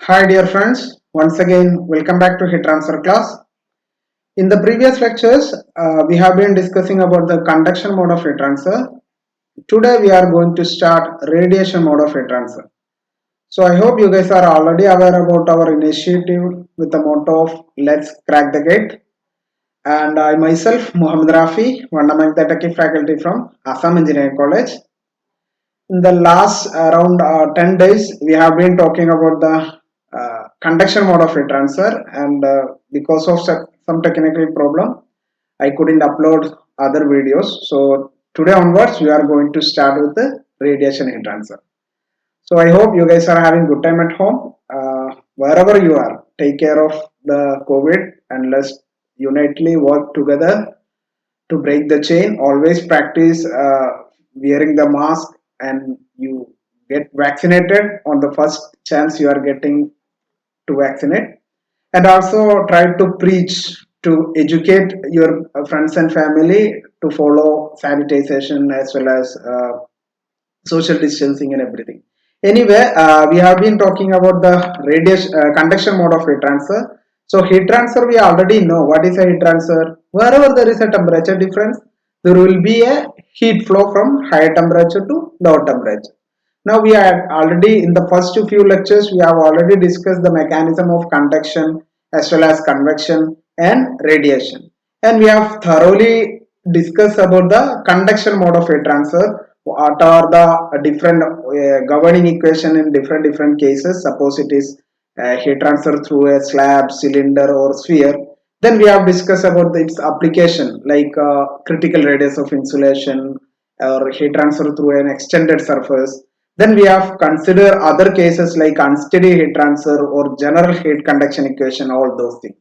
Hi dear friends, once again welcome back to heat transfer class. In the previous lectures, we have been discussing about the conduction mode of heat transfer. Today we are going to start radiation mode of heat transfer. So I hope you guys are already aware about our initiative with the motto of Let's Crack the Gate. And I myself, Muhammad Rafi, one among the TEQIP faculty from Assam Engineering College. In the last around 10 days, we have been talking about the conduction mode of heat transfer, and because of some technical problem, I couldn't upload other videos. So today onwards, we are going to start with the radiation heat transfer. So I hope you guys are having good time at home. Wherever you are, take care of the COVID and let's unitely work together to break the chain. Always practice wearing the mask, and you get vaccinated on the first chance you are getting to vaccinate. And also try to preach, to educate your friends and family to follow sanitization as well as social distancing and everything. Anyway, we have been talking about the radiation conduction mode of heat transfer. So heat transfer, we already know what is a heat transfer. Wherever there is a temperature difference, there will be a heat flow from higher temperature to lower temperature. Now we are already in the first few lectures, we have already discussed the mechanism of conduction as well as convection and radiation. And we have thoroughly discussed about the conduction mode of heat transfer. What are the different governing equation in different cases? Suppose it is heat transfer through a slab, cylinder or sphere. Then we have discussed about its application, like critical radius of insulation or heat transfer through an extended surface. Then we have considered other cases like unsteady heat transfer or general heat conduction equation, all those things.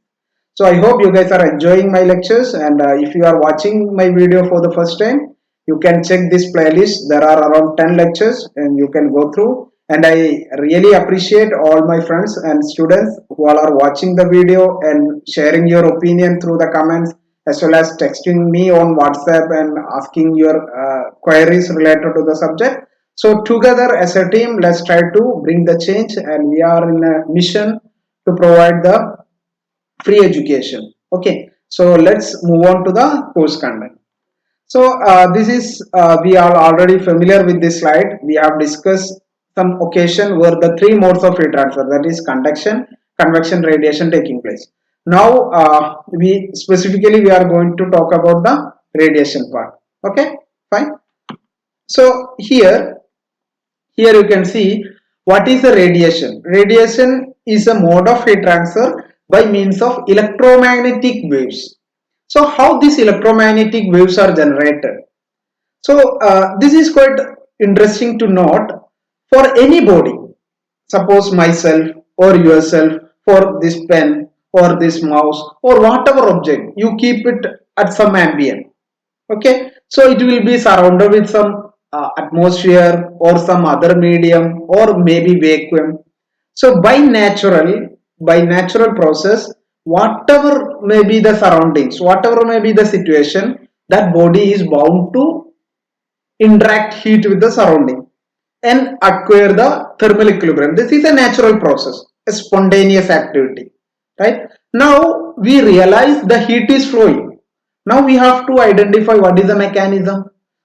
So I hope you guys are enjoying my lectures, and if you are watching my video for the first time, you can check this playlist. There are around 10 lectures and you can go through, and I really appreciate all my friends and students who all are watching the video and sharing your opinion through the comments, as well as texting me on WhatsApp and asking your queries related to the subject. So together as a team, let's try to bring the change, and we are in a mission to provide the free education. Okay, so let's move on to the course content. So this is we are already familiar with this slide. We have discussed some occasion where the three modes of heat transfer, that is conduction, convection, radiation, taking place. Now we are going to talk about the radiation part. Okay, fine. So here you can see what is the radiation. Radiation is a mode of heat transfer by means of electromagnetic waves. So how these electromagnetic waves are generated? So this is quite interesting to note. For any body, suppose myself or yourself, for this pen or this mouse or whatever object, you keep it at some ambient. Okay, so it will be surrounded with some atmosphere or some other medium or maybe vacuum. So by natural process, whatever may be the surroundings, whatever may be the situation, that body is bound to interact heat with the surrounding and acquire the thermal equilibrium. This is a natural process, a spontaneous activity, right? Now we realize the heat is flowing. Now we have to identify what is the mechanism.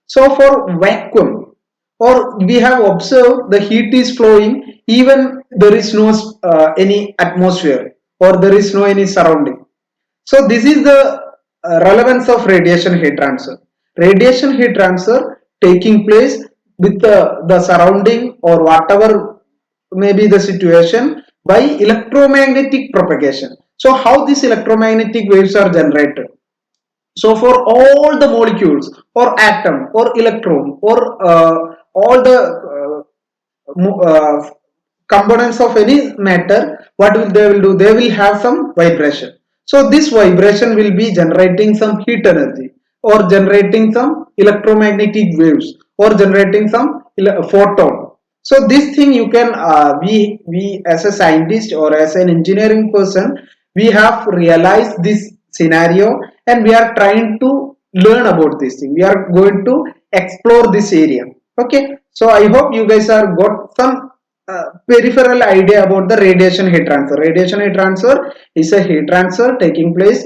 So for vacuum, or we have observed the heat is flowing even there is no any atmosphere or there is no any surrounding. So this is the relevance of radiation heat transfer. Radiation heat transfer taking place with the surrounding or whatever may be the situation by electromagnetic propagation. So how these electromagnetic waves are generated? So for all the molecules or atom or electron or all the components of any matter, what will they will do? They will have some vibration. So this vibration will be generating some heat energy or generating some electromagnetic waves or generating some photon. So this thing you can we as a scientist or as an engineering person, we have realized this scenario and we are trying to learn about this thing. We are going to explore this area. Okay, so I hope you guys are got some peripheral idea about the radiation heat transfer. Radiation heat transfer is a heat transfer taking place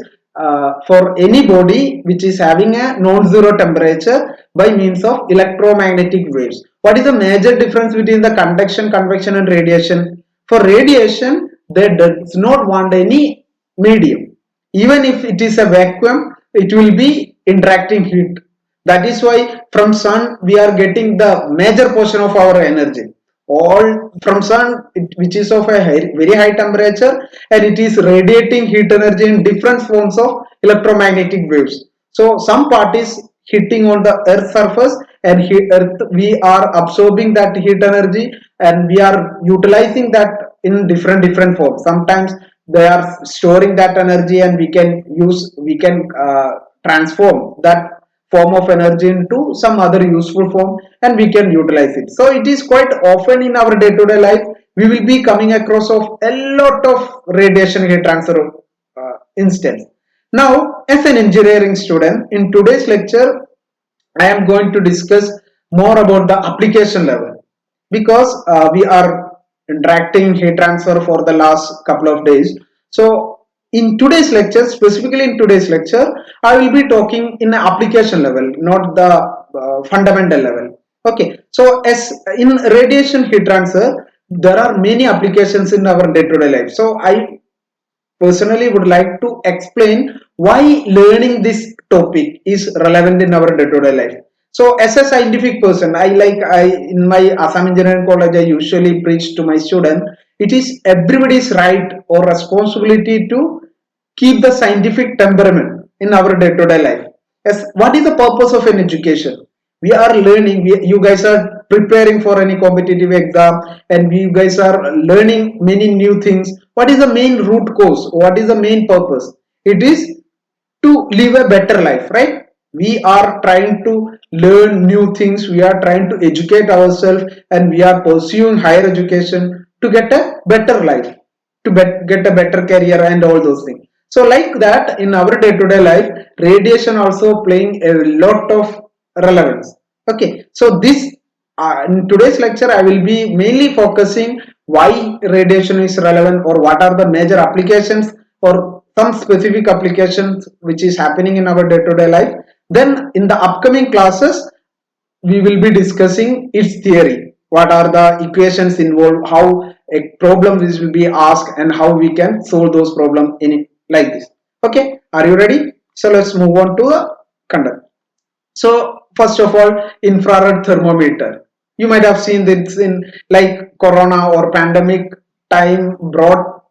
for any body which is having a non-zero temperature by means of electromagnetic waves. What is the major difference between the conduction, convection and radiation? For radiation, they does not want any medium. Even if it is a vacuum, it will be interacting heat. That is why from sun we are getting the major portion of our energy. All from sun, which is of a very high temperature, and it is radiating heat energy in different forms of electromagnetic waves. So some part is hitting on the earth surface, and earth we are absorbing that heat energy, and we are utilizing that in different forms. Sometimes they are storing that energy, and we can transform that form of energy into some other useful form, and we can utilize it. So it is quite often in our day-to-day life we will be coming across of a lot of radiation heat transfer instance. Now, as an engineering student, in today's lecture I am going to discuss more about the application level, because we are interacting heat transfer for the last couple of days. So in today's lecture, specifically in today's lecture, I will be talking in the application level, not the fundamental level. Okay, so as in radiation heat transfer, there are many applications in our day-to-day life. So I personally would like to explain why learning this topic is relevant in our day-to-day life. So as a scientific person, I in my Assam Engineering College I usually preach to my student, it is everybody's right or responsibility to keep the scientific temperament in our day-to-day life. As what is the purpose of an education? We are learning, you guys are preparing for any competitive exam, and you guys are learning many new things. What is the main root cause? What is the main purpose? It is to live a better life, right? We are trying to learn new things, we are trying to educate ourselves, and we are pursuing higher education to get a better life, to get a better career and all those things. So like that, in our day-to-day life, radiation also playing a lot of relevance. Okay, so this in today's lecture I will be mainly focusing why radiation is relevant, or what are the major applications, or some specific applications which is happening in our day-to-day life. Then in the upcoming classes we will be discussing its theory, what are the equations involved, how a problem will be asked, and how we can solve those problems in it, like this. Okay, are you ready? So let's move on to the conduct. So first of all, infrared thermometer. You might have seen this in like corona or pandemic time brought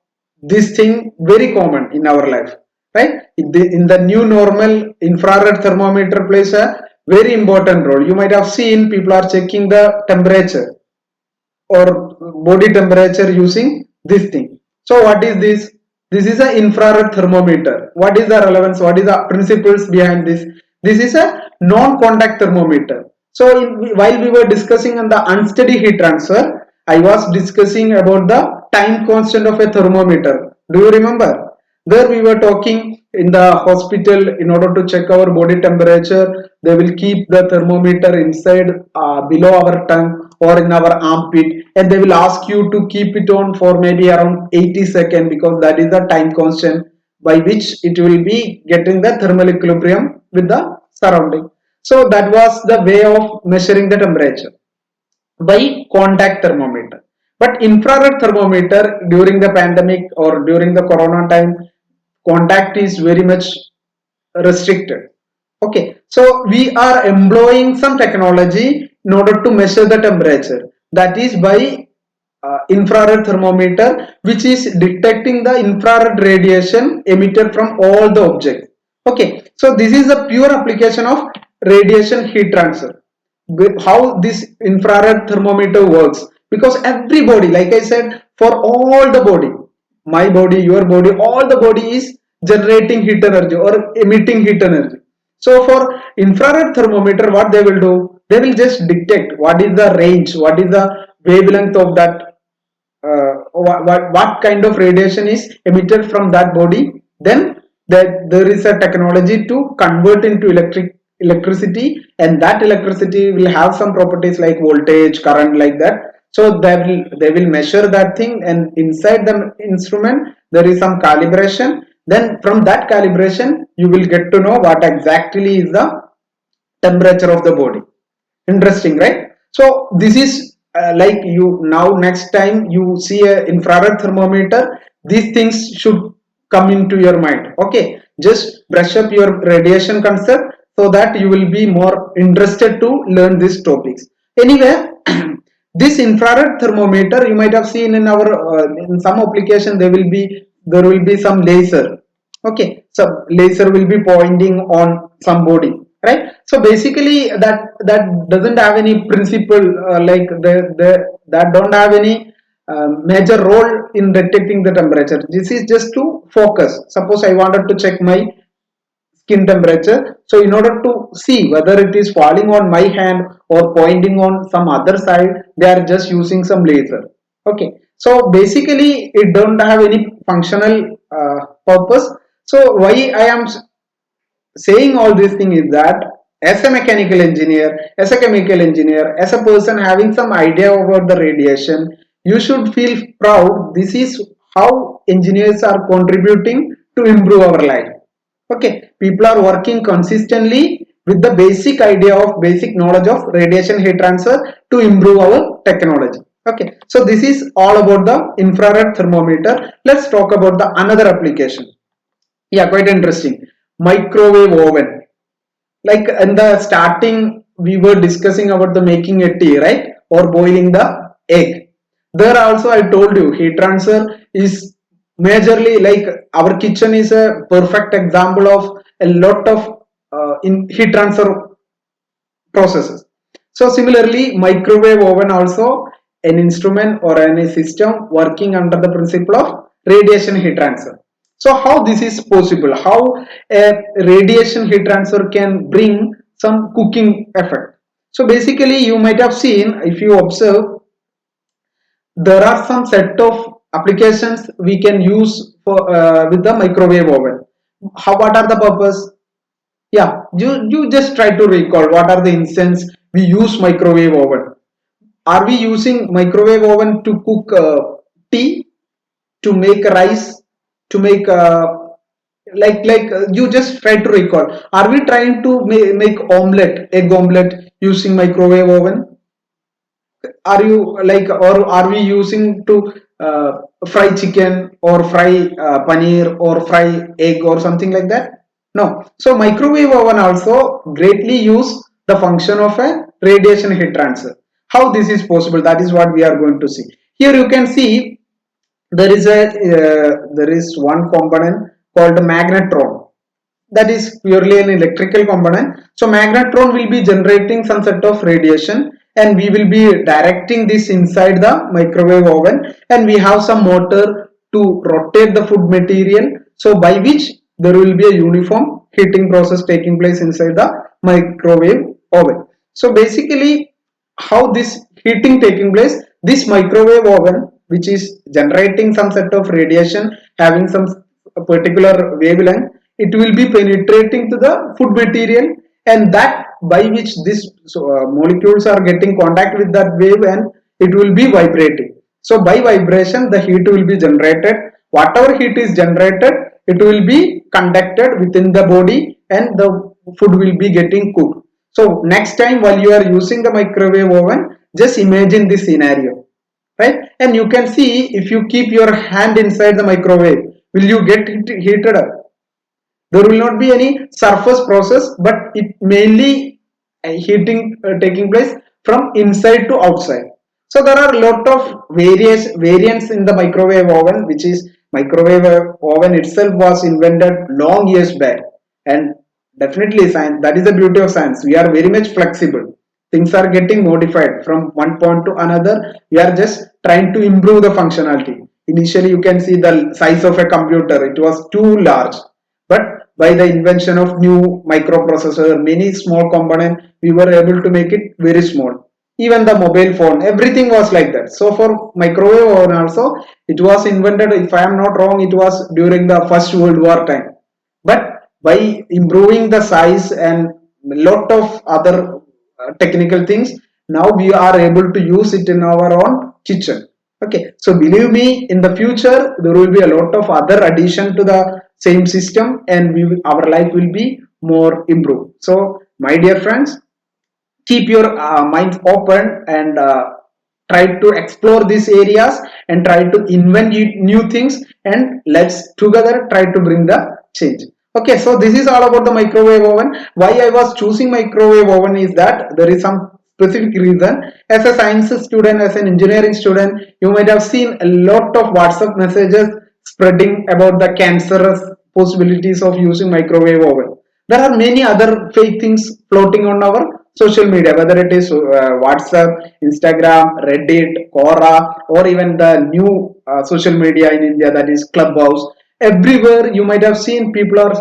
this thing very common in our life, right? In the new normal, infrared thermometer plays a very important role. You might have seen people are checking the temperature or body temperature using this thing. So what is this? This is an infrared thermometer. What is the relevance? What is the principles behind this? This is a non-contact thermometer. So while we were discussing on the unsteady heat transfer, I was discussing about the time constant of a thermometer. Do you remember? There we were talking in the hospital, in order to check our body temperature, they will keep the thermometer inside below our tongue or in our armpit, and they will ask you to keep it on for maybe around 80 seconds, because that is the time constant by which it will be getting the thermal equilibrium with the surrounding. So that was the way of measuring the temperature by contact thermometer. But infrared thermometer during the pandemic or during the corona time, contact is very much restricted. Okay, so we are employing some technology in order to measure the temperature, that is by infrared thermometer, which is detecting the infrared radiation emitted from all the objects. Okay, so this is a pure application of radiation heat transfer. How this infrared thermometer works, because everybody, like I said, for all the body, my body, your body, all the body is generating heat energy or emitting heat energy. So for infrared thermometer, what they will do, they will just detect what is the range, what is the wavelength of that, what kind of radiation is emitted from that body. Then there is a technology to convert into electricity, and that electricity will have some properties like voltage, current, like that. So they will measure that thing, and inside the instrument there is some calibration. Then from that calibration you will get to know what exactly is the temperature of the body. Interesting, right? So this is like you now next time you see a infrared thermometer, these things should come into your mind. Okay, just brush up your radiation concept so that you will be more interested to learn these topics. Anyway, this infrared thermometer you might have seen in our in some application there will be some laser. Okay, so laser will be pointing on some body, right? So basically that doesn't have any principle, like that don't have any major role in detecting the temperature. This is just to focus. Suppose I wanted to check my skin temperature, so in order to see whether it is falling on my hand or pointing on some other side, they are just using some laser. Okay, so basically it don't have any functional purpose. So why I am saying all this thing is that as a mechanical engineer, as a chemical engineer, as a person having some idea about the radiation, you should feel proud. This is how engineers are contributing to improve our life. Okay, people are working consistently with the basic idea of basic knowledge of radiation heat transfer to improve our technology. Okay, so this is all about the infrared thermometer. Let's talk about the another application. Yeah, quite interesting. Microwave oven. Like in the starting, we were discussing about the making a tea, right? Or boiling the egg. There also I told you heat transfer is majorly like our kitchen is a perfect example of a lot of in heat transfer processes. So similarly, microwave oven also an instrument or any system working under the principle of radiation heat transfer. So how this is possible? How a radiation heat transfer can bring some cooking effect? So basically, you might have seen if you observe, there are some set of applications we can use for with the microwave oven. How what are the purpose? Yeah, you just try to recall what are the instance we use microwave oven. Are we using microwave oven to cook tea, to make rice, to make you just try to recall. Are we trying to make omelette, egg omelette using microwave oven? Are you like, or are we using to fry chicken or fry paneer or fry egg or something like that? No. So microwave oven also greatly use the function of a radiation heat transfer. How this is possible, that is what we are going to see. Here you can see there is one component called magnetron, that is purely an electrical component. So magnetron will be generating some set of radiation, and we will be directing this inside the microwave oven, and we have some motor to rotate the food material, so by which there will be a uniform heating process taking place inside the microwave oven. So basically how this heating taking place, this microwave oven which is generating some set of radiation having some particular wavelength, it will be penetrating to the food material, and that by which these molecules are getting contact with that wave, and it will be vibrating. So by vibration the heat will be generated. Whatever heat is generated, it will be conducted within the body, and the food will be getting cooked. So next time while you are using the microwave oven, just imagine this scenario, right? And you can see if you keep your hand inside the microwave, will you get heated up? There will not be any surface process, but it mainly heating taking place from inside to outside. So there are a lot of various variants in the microwave oven, which is microwave oven itself was invented long years back. And definitely science, that is the beauty of science, we are very much flexible. Things are getting modified from one point to another. We are just trying to improve the functionality. Initially you can see the size of a computer, it was too large, but by the invention of new microprocessor, many small component, we were able to make it very small. Even the mobile phone, everything was like that. So for microwave oven also, it was invented, if I am not wrong, it was during the First World War time. But by improving the size and lot of other technical things, now we are able to use it in our own kitchen. Okay, so believe me, in the future there will be a lot of other addition to the same system, and our life will be more improved. So my dear friends, keep your minds open and try to explore these areas and try to invent new things, and let's together try to bring the change. Okay, so this is all about the microwave oven. Why I was choosing microwave oven is that there is some specific reason. As a science student, as an engineering student, you might have seen a lot of WhatsApp messages spreading about the cancerous possibilities of using microwave oven. There are many other fake things floating on our social media, whether it is WhatsApp, Instagram, Reddit, Quora, or even the new social media in India, that is Clubhouse. Everywhere you might have seen people are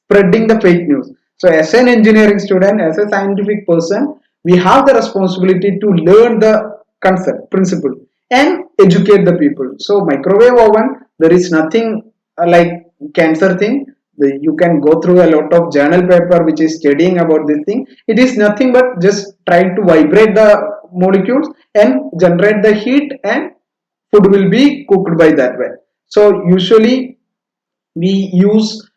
spreading the fake news. So as an engineering student, as a scientific person, we have the responsibility to learn the concept principle and educate the people. So microwave oven, there is nothing like cancer thing. You can go through a lot of journal paper which is studying about this thing. It is nothing but just trying to vibrate the molecules and generate the heat, and food will be cooked by that way. So usually we use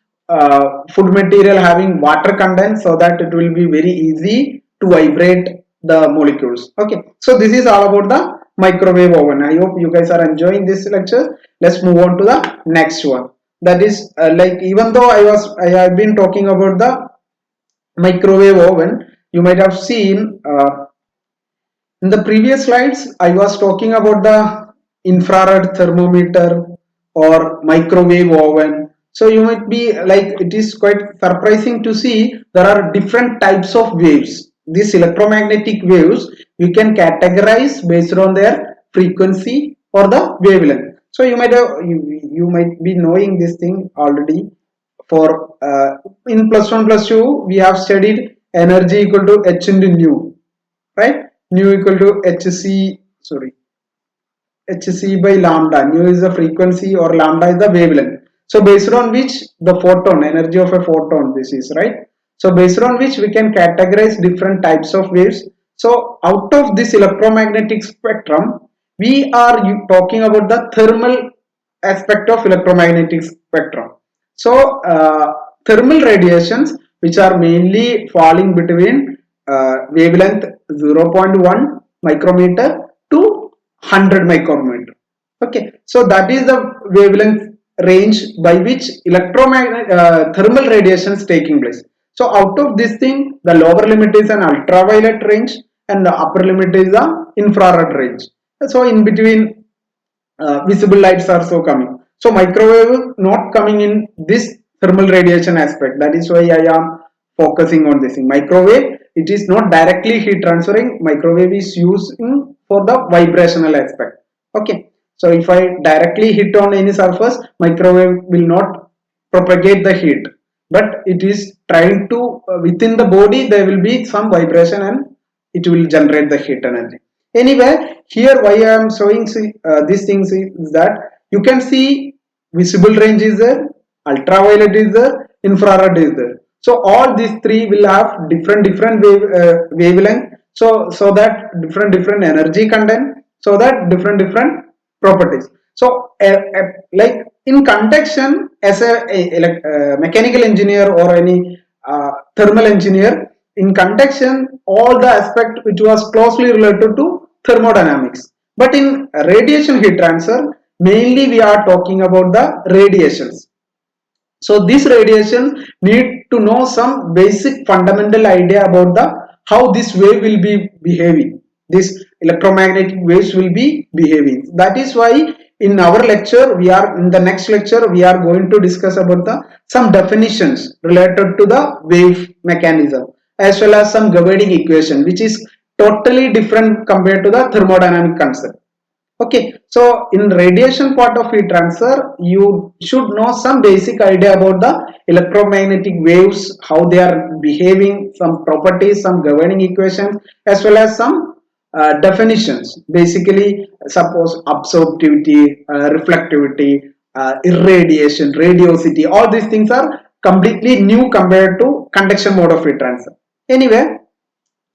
food material having water content so that it will be very easy to vibrate the molecules. Okay, so this is all about the microwave oven. I hope you guys are enjoying this lecture. Let's move on to the next one. That is like, even though I have been talking about the microwave oven, you might have seen in the previous slides, I was talking about the infrared thermometer or microwave oven. So you might be like, it is quite surprising to see there are different types of waves. These electromagnetic waves you can categorize based on their frequency or the wavelength. So you might be knowing this thing already. For in plus one plus two we have studied energy equal to H into nu, right? Nu equal to hc by lambda. Nu is the frequency or lambda is the wavelength. So based on which the photon, energy of a photon, this is right. So based on which we can categorize different types of waves. So out of this electromagnetic spectrum, we are talking about the thermal aspect of electromagnetic spectrum. So thermal radiations, which are mainly falling between wavelength 0.1 micrometer to 100 micrometer. Okay, so that is the wavelength range by which electromagnetic thermal radiation is taking place. So out of this thing, the lower limit is an ultraviolet range and the upper limit is the infrared range. So in between, visible lights are so coming. So microwave not coming in this thermal radiation aspect. That is why I am focusing on this thing. Microwave, it is not directly heat transferring. Microwave is using for the vibrational aspect. Okay. So if I directly hit on any surface, microwave will not propagate the heat, but it is trying to within the body there will be some vibration and it will generate the heat energy. Anyway, here why I am showing these things is that you can see visible range is there, ultraviolet is there, infrared is there. So all these three will have different wavelength. So that different energy content. So that different properties. So like in conduction, as a mechanical engineer or any thermal engineer, in conduction all the aspect which was closely related to thermodynamics. But in radiation heat transfer, mainly we are talking about the radiations. So these radiations need to know some basic fundamental idea about the how this wave will be behaving. This electromagnetic waves will be behaving. That is why in our lecture, in the next lecture we are going to discuss about the some definitions related to the wave mechanism, as well as some governing equation, which is totally different compared to the thermodynamic concept. Okay, so in radiation part of heat transfer, you should know some basic idea about the electromagnetic waves, how they are behaving, some properties, some governing equations, as well as some definitions. Basically, suppose absorptivity, reflectivity, irradiation, radiosity, all these things are completely new compared to conduction mode of heat transfer. Anyway,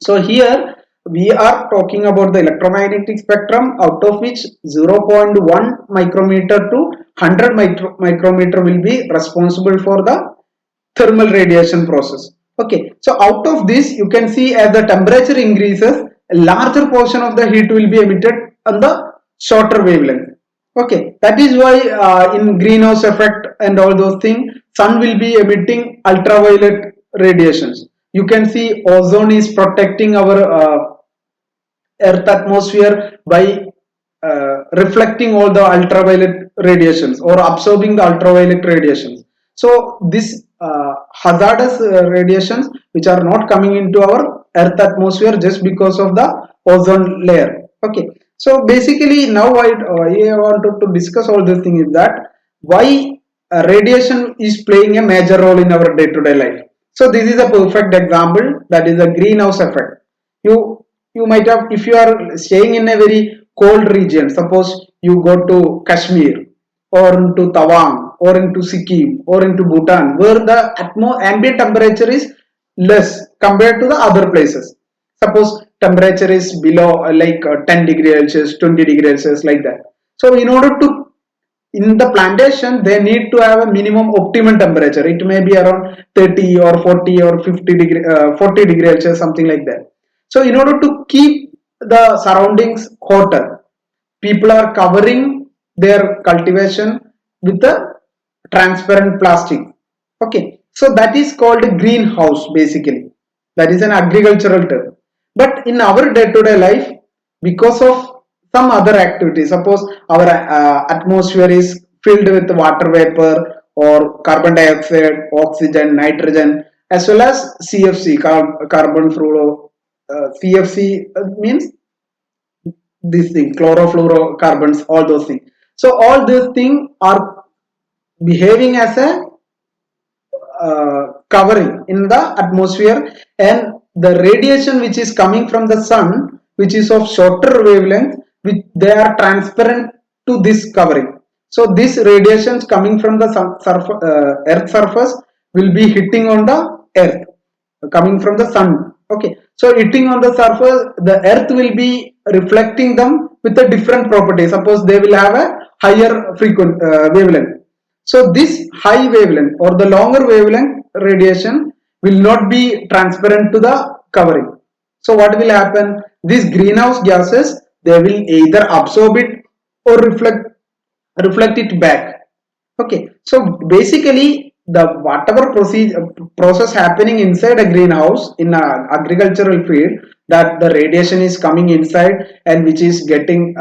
so here we are talking about the electromagnetic spectrum, out of which 0.1 micrometer to 100 micrometer will be responsible for the thermal radiation process. Okay, so out of this, you can see as the temperature increases, a larger portion of the heat will be emitted on the shorter wavelength. Okay, that is why in greenhouse effect and all those things, sun will be emitting ultraviolet radiations. You can see ozone is protecting our earth atmosphere by reflecting all the ultraviolet radiations or absorbing the ultraviolet radiations. So this hazardous radiations which are not coming into our earth atmosphere just because of the ozone layer. Okay, so basically now I wanted to discuss all this thing is that why radiation is playing a major role in our day-to-day life. So this is a perfect example, that is a greenhouse effect. You might have, if you are staying in a very cold region, suppose you go to Kashmir or into Tawang or into Sikkim or into Bhutan, where the ambient temperature is less compared to the other places. Suppose temperature is below 10 degrees Celsius, 20 degrees Celsius, like that. So in order to, in the plantation, they need to have a minimum optimum temperature. It may be around 30 or 40 or 50 degree 40 degrees Celsius, something like that. So in order to keep the surroundings hotter, people are covering their cultivation with a transparent plastic. Okay, so that is called a greenhouse. Basically, that is an agricultural term. But in our day-to-day life, because of some other activity, suppose our atmosphere is filled with water vapor or carbon dioxide, oxygen, nitrogen, as well as CFC, carbon fluoro. CFC means this thing, chlorofluorocarbons, all those things. So all these things are behaving as a covering in the atmosphere, and the radiation which is coming from the sun, which is of shorter wavelength, which they are transparent to this covering. So this radiations coming from the earth surface will be hitting on the earth, coming from the sun. Okay, so hitting on the surface, the earth will be reflecting them with a different property. Suppose they will have a higher wavelength. So this high wavelength or the longer wavelength radiation will not be transparent to the covering. So what will happen, these greenhouse gases, they will either absorb it or reflect it back. Okay, so basically the whatever process happening inside a greenhouse in an agricultural field, that the radiation is coming inside and which is getting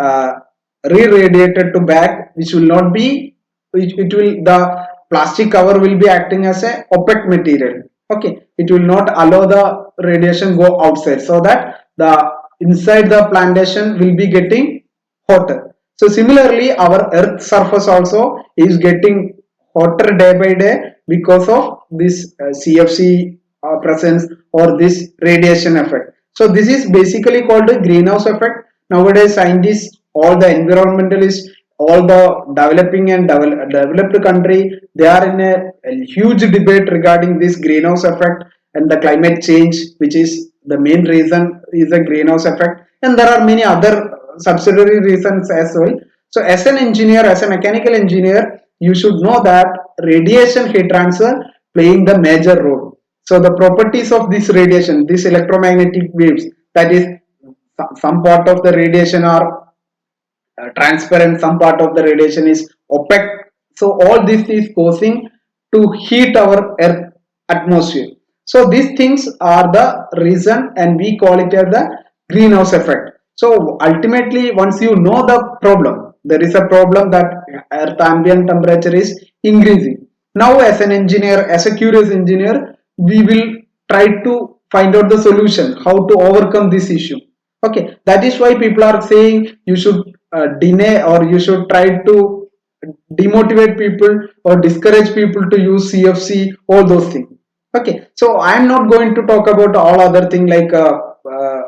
re-radiated to back, which will not be, which it will, the plastic cover will be acting as a opaque material. Okay, it will not allow the radiation go outside, so that the inside the plantation will be getting hotter. So similarly, our earth surface also is getting hotter day by day because of this CFC presence or this radiation effect. So this is basically called a greenhouse effect. Nowadays scientists, all the environmentalists, all the developing and developed country, they are in a huge debate regarding this greenhouse effect and the climate change, which is the main reason is a greenhouse effect, and there are many other subsidiary reasons as well. So as an engineer, as a mechanical engineer, you should know that radiation heat transfer playing the major role. So the properties of this radiation, these electromagnetic waves, that is, some part of the radiation are transparent, some part of the radiation is opaque. So all this is causing to heat our earth atmosphere. So these things are the reason, and we call it as the greenhouse effect. So ultimately, once you know the problem, there is a problem that earth ambient temperature is increasing. Now as an engineer, as a curious engineer, we will try to find out the solution, how to overcome this issue. Okay, that is why people are saying you should deny, or you should try to demotivate people or discourage people to use CFC, all those things. Okay, so I am not going to talk about all other things like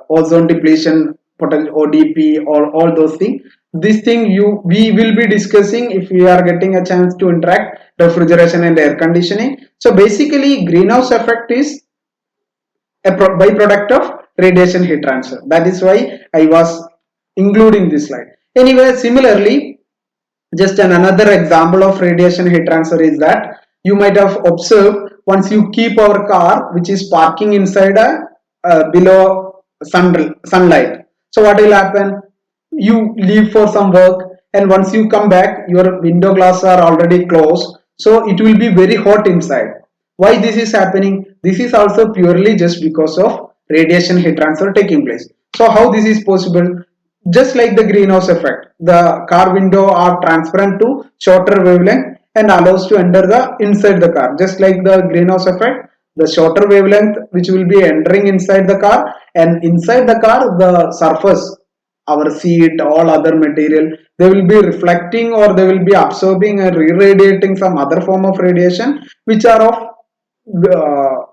ozone depletion, potential ODP, or all those things. This thing we will be discussing if we are getting a chance to interact refrigeration and air conditioning. So basically greenhouse effect is a byproduct of radiation heat transfer. That is why I was including this slide. Anyway, similarly, just another example of radiation heat transfer is that you might have observed once you keep our car which is parking inside a below sunlight. So what will happen? You leave for some work and once you come back your window glass are already closed, so it will be very hot inside. Why this is happening? This is also purely just because of radiation heat transfer taking place. So how this is possible? Just like the greenhouse effect, the car window are transparent to shorter wavelength and allows to enter the inside the car. Just like the greenhouse effect, the shorter wavelength which will be entering inside the car, and inside the car the surface, our seat, all other material, they will be reflecting or they will be absorbing and re-radiating some other form of radiation which are of uh,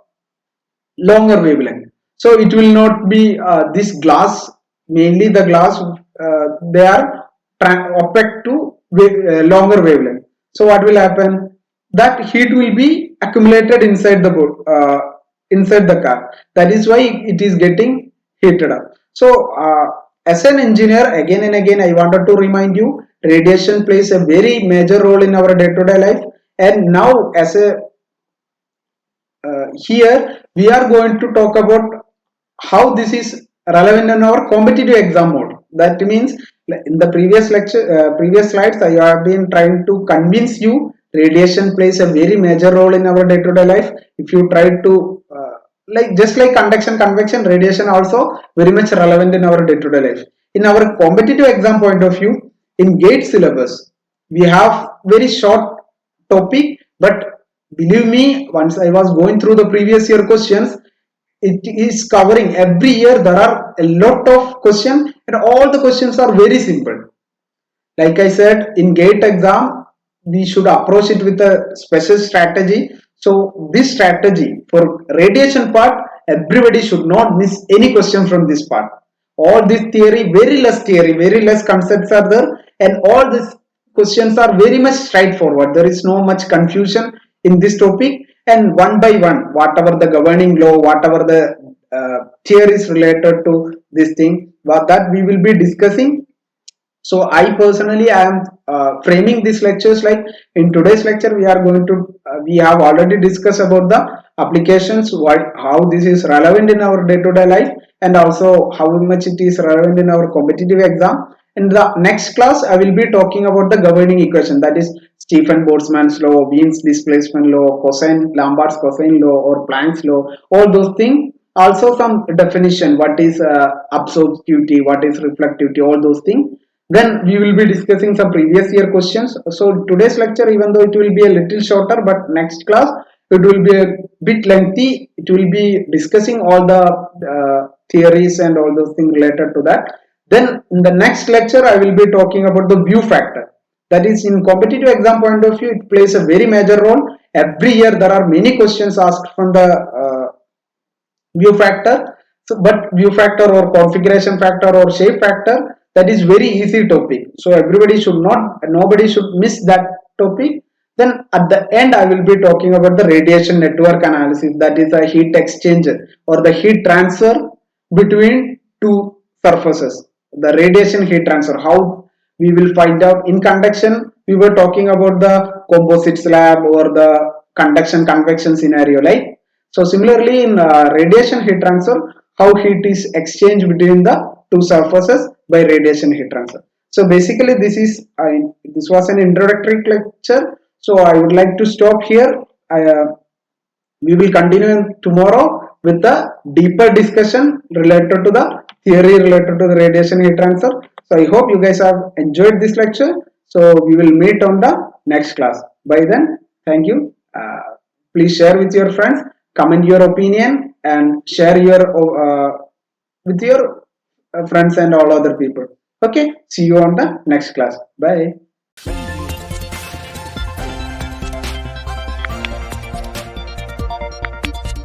longer wavelength. So it will not be this glass, mainly the glass, they are opaque to longer wavelength. So what will happen? That heat will be accumulated inside the board, inside the car. That is why it is getting heated up. So as an engineer, again and again, I wanted to remind you, radiation plays a very major role in our day-to-day life. And now, as a here we are going to talk about how this is relevant in our competitive exam mode. That means in the previous lecture, previous slides, I have been trying to convince you radiation plays a very major role in our day-to-day life. If you try to like just like conduction, convection, radiation also very much relevant in our day-to-day life. In our competitive exam point of view, in GATE syllabus, we have very short topic, but believe me, once I was going through the previous year questions, it is covering every year. There are a lot of questions, and all the questions are very simple. Like I said, in GATE exam, we should approach it with a special strategy. So this strategy for radiation part, everybody should not miss any question from this part. All this theory, very less concepts are there, and all these questions are very much straightforward. There is no much confusion in this topic, and one by one, whatever the governing law, whatever the theories related to this thing, that we will be discussing. So I personally I am framing these lectures like, in today's lecture we are going to we have already discussed about the applications, how this is relevant in our day-to-day life, and also how much it is relevant in our competitive exam. In the next class I will be talking about the governing equation, that is Stephen Boltzmann's law, Wien's displacement law, cosine Lambert's cosine law or Planck's law, all those things. Also some definition, what is absorptivity, what is reflectivity, all those things. Then we will be discussing some previous year questions. So today's lecture, even though it will be a little shorter, but next class it will be a bit lengthy. It will be discussing all the theories and all those things related to that. Then in the next lecture, I will be talking about the view factor. That is, in competitive exam point of view, it plays a very major role. Every year there are many questions asked from the view factor. So but view factor or configuration factor or shape factor, that is very easy topic, so everybody should not, nobody should miss that topic. Then at the end I will be talking about the radiation network analysis, that is a heat exchange or the heat transfer between two surfaces, the radiation heat transfer, how we will find out. In conduction we were talking about the composite slab or the conduction convection scenario, like. So similarly in radiation heat transfer, how heat is exchanged between the two surfaces by radiation heat transfer. So basically this was an introductory lecture. So I would like to stop here. We will continue tomorrow with the deeper discussion related to the theory related to the radiation heat transfer. So I hope you guys have enjoyed this lecture. So we will meet on the next class. By then, thank you. Please share with your friends, comment your opinion, and share your with your friends and all other people. Okay, see you on the next class. Bye.